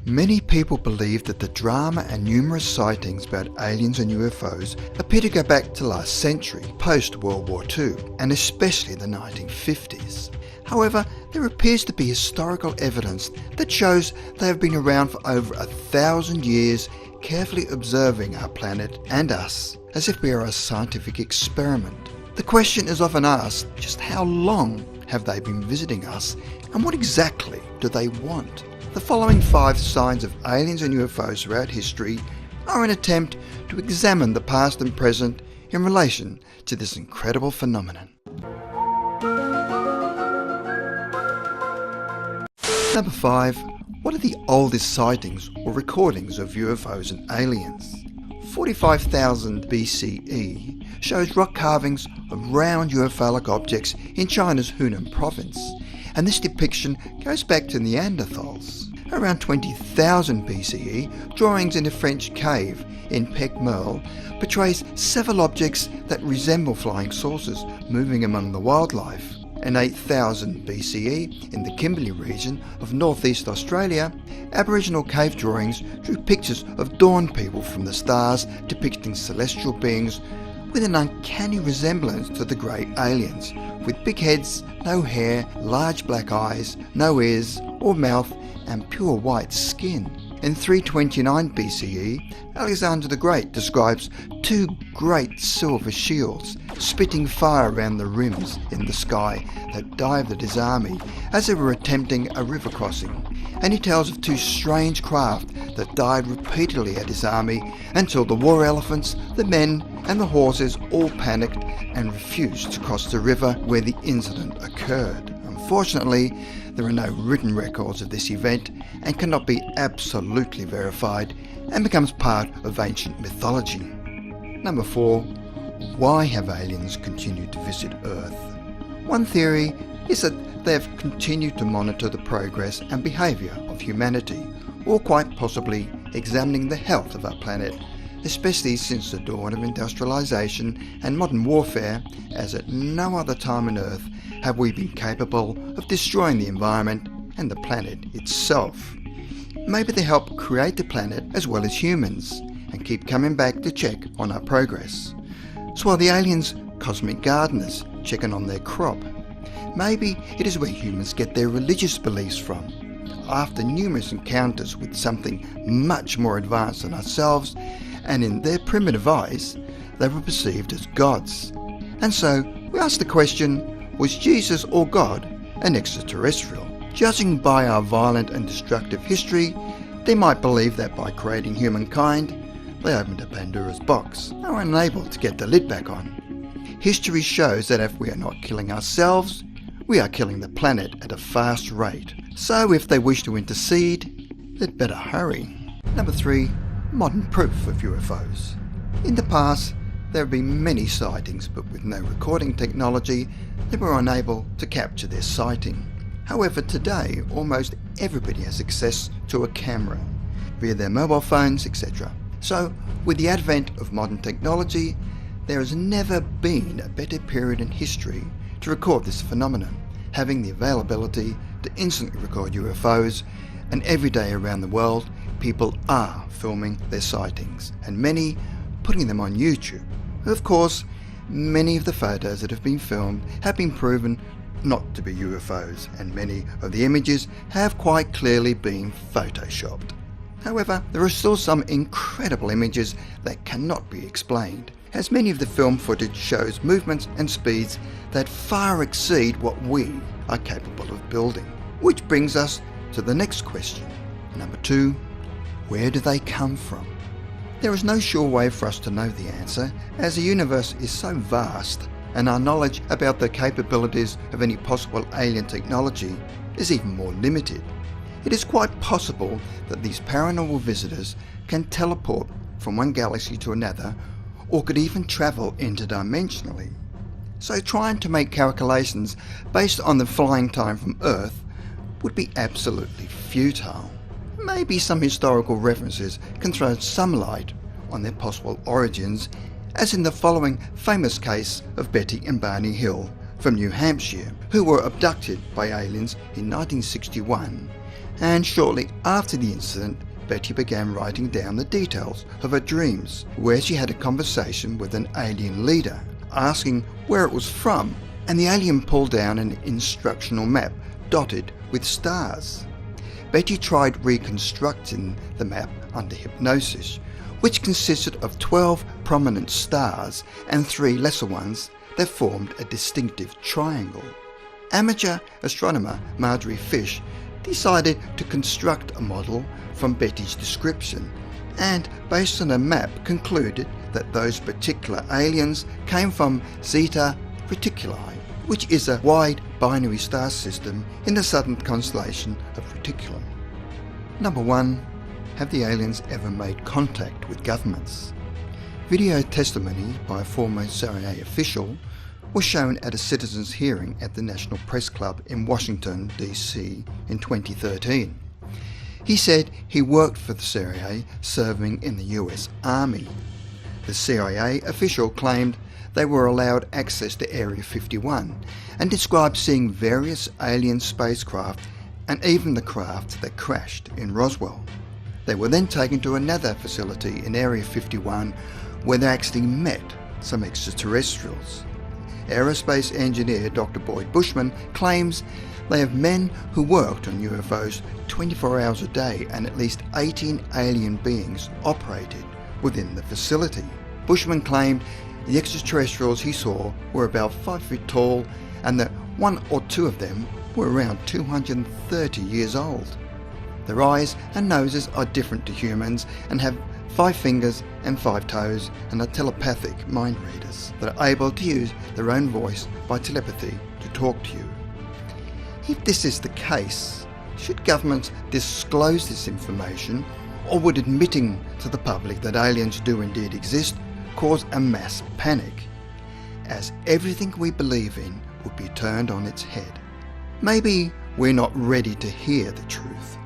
Many people believe that the drama and numerous sightings about aliens and UFOs appear to go back to last century, post-World War II, and especially the 1950s. However, there appears to be historical evidence that shows they have been around for over 1,000 years, carefully observing our planet and us as if we are a scientific experiment. The question is often asked, just how long have they been visiting us, and what exactly do they want? The following 5 signs of aliens and UFOs throughout history are an attempt to examine the past and present in relation to this incredible phenomenon. Number 5. What are the oldest sightings or recordings of UFOs and aliens? 45,000 BCE shows rock carvings of round UFO-like objects in China's Hunan province, and this depiction goes back to Neanderthals. Around 20,000 BCE, drawings in a French cave in Pecmerle portrays several objects that resemble flying saucers moving among the wildlife. In 8,000 BCE, in the Kimberley region of northeast Australia, Aboriginal cave drawings drew pictures of dawn people from the stars depicting celestial beings with an uncanny resemblance to the great aliens, with big heads, no hair, large black eyes, no ears or mouth, and pure white skin. In 329 BCE, Alexander the Great describes 2 great silver shields spitting fire around the rims in the sky that dived at his army as they were attempting a river crossing, and he tells of 2 strange craft that died repeatedly at his army until the war elephants, the men and the horses all panicked and refused to cross the river where the incident occurred. Unfortunately, there are no written records of this event and cannot be absolutely verified, and becomes part of ancient mythology. Number 4. Why have aliens continued to visit Earth? One theory is that they have continued to monitor the progress and behaviour of humanity, or quite possibly examining the health of our planet, especially since the dawn of industrialisation and modern warfare, as at no other time on Earth have we been capable of destroying the environment and the planet itself. Maybe they help create the planet as well as humans, and keep coming back to check on our progress. So are the aliens cosmic gardeners checking on their crop? Maybe it is where humans get their religious beliefs from. After numerous encounters with something much more advanced than ourselves, and in their primitive eyes, they were perceived as gods. And so we ask the question, was Jesus or God an extraterrestrial? Judging by our violent and destructive history, they might believe that by creating humankind, they opened a Pandora's box and are unable to get the lid back on. History shows that if we are not killing ourselves, we are killing the planet at a fast rate. So if they wish to intercede, they'd better hurry. Number 3. Modern proof of UFOs. In the past, there have been many sightings, but with no recording technology, they were unable to capture their sighting. However, today, almost everybody has access to a camera, via their mobile phones, etc. So, with the advent of modern technology, there has never been a better period in history to record this phenomenon, having the availability to instantly record UFOs, and every day around the world, people are filming their sightings, and many putting them on YouTube. Of course, many of the photos that have been filmed have been proven not to be UFOs, and many of the images have quite clearly been photoshopped. However, there are still some incredible images that cannot be explained, as many of the film footage shows movements and speeds that far exceed what we are capable of building. Which brings us to the next question. Number 2. Where do they come from? There is no sure way for us to know the answer, as the universe is so vast and our knowledge about the capabilities of any possible alien technology is even more limited. It is quite possible that these paranormal visitors can teleport from one galaxy to another, or could even travel interdimensionally. So trying to make calculations based on the flying time from Earth would be absolutely futile. Maybe some historical references can throw some light on their possible origins, as in the following famous case of Betty and Barney Hill from New Hampshire, who were abducted by aliens in 1961 And shortly after the incident, Betty began writing down the details of her dreams, where she had a conversation with an alien leader, asking where it was from, and the alien pulled down an instructional map dotted with stars. Betty tried reconstructing the map under hypnosis, which consisted of 12 prominent stars and 3 lesser ones that formed a distinctive triangle. Amateur astronomer Marjorie Fish decided to construct a model from Betty's description, and based on a map concluded that those particular aliens came from Zeta Reticuli, which is a wide binary star system in the southern constellation of Reticulum. Number 1. Have the aliens ever made contact with governments? Video testimony by a former CIA official was shown at a citizens' hearing at the National Press Club in Washington, D.C. in 2013. He said he worked for the CIA, serving in the US Army. The CIA official claimed they were allowed access to Area 51 and described seeing various alien spacecraft and even the craft that crashed in Roswell. They were then taken to another facility in Area 51 where they actually met some extraterrestrials. Aerospace engineer Dr. Boyd Bushman claims they have men who worked on UFOs 24 hours a day, and at least 18 alien beings operated within the facility. Bushman claimed the extraterrestrials he saw were about 5 feet tall and that 1 or 2 of them were around 230 years old. Their eyes and noses are different to humans and have 5 fingers and 5 toes, and are telepathic mind readers that are able to use their own voice by telepathy to talk to you. If this is the case, should governments disclose this information, or would admitting to the public that aliens do indeed exist cause a mass panic, as everything we believe in would be turned on its head? Maybe we're not ready to hear the truth.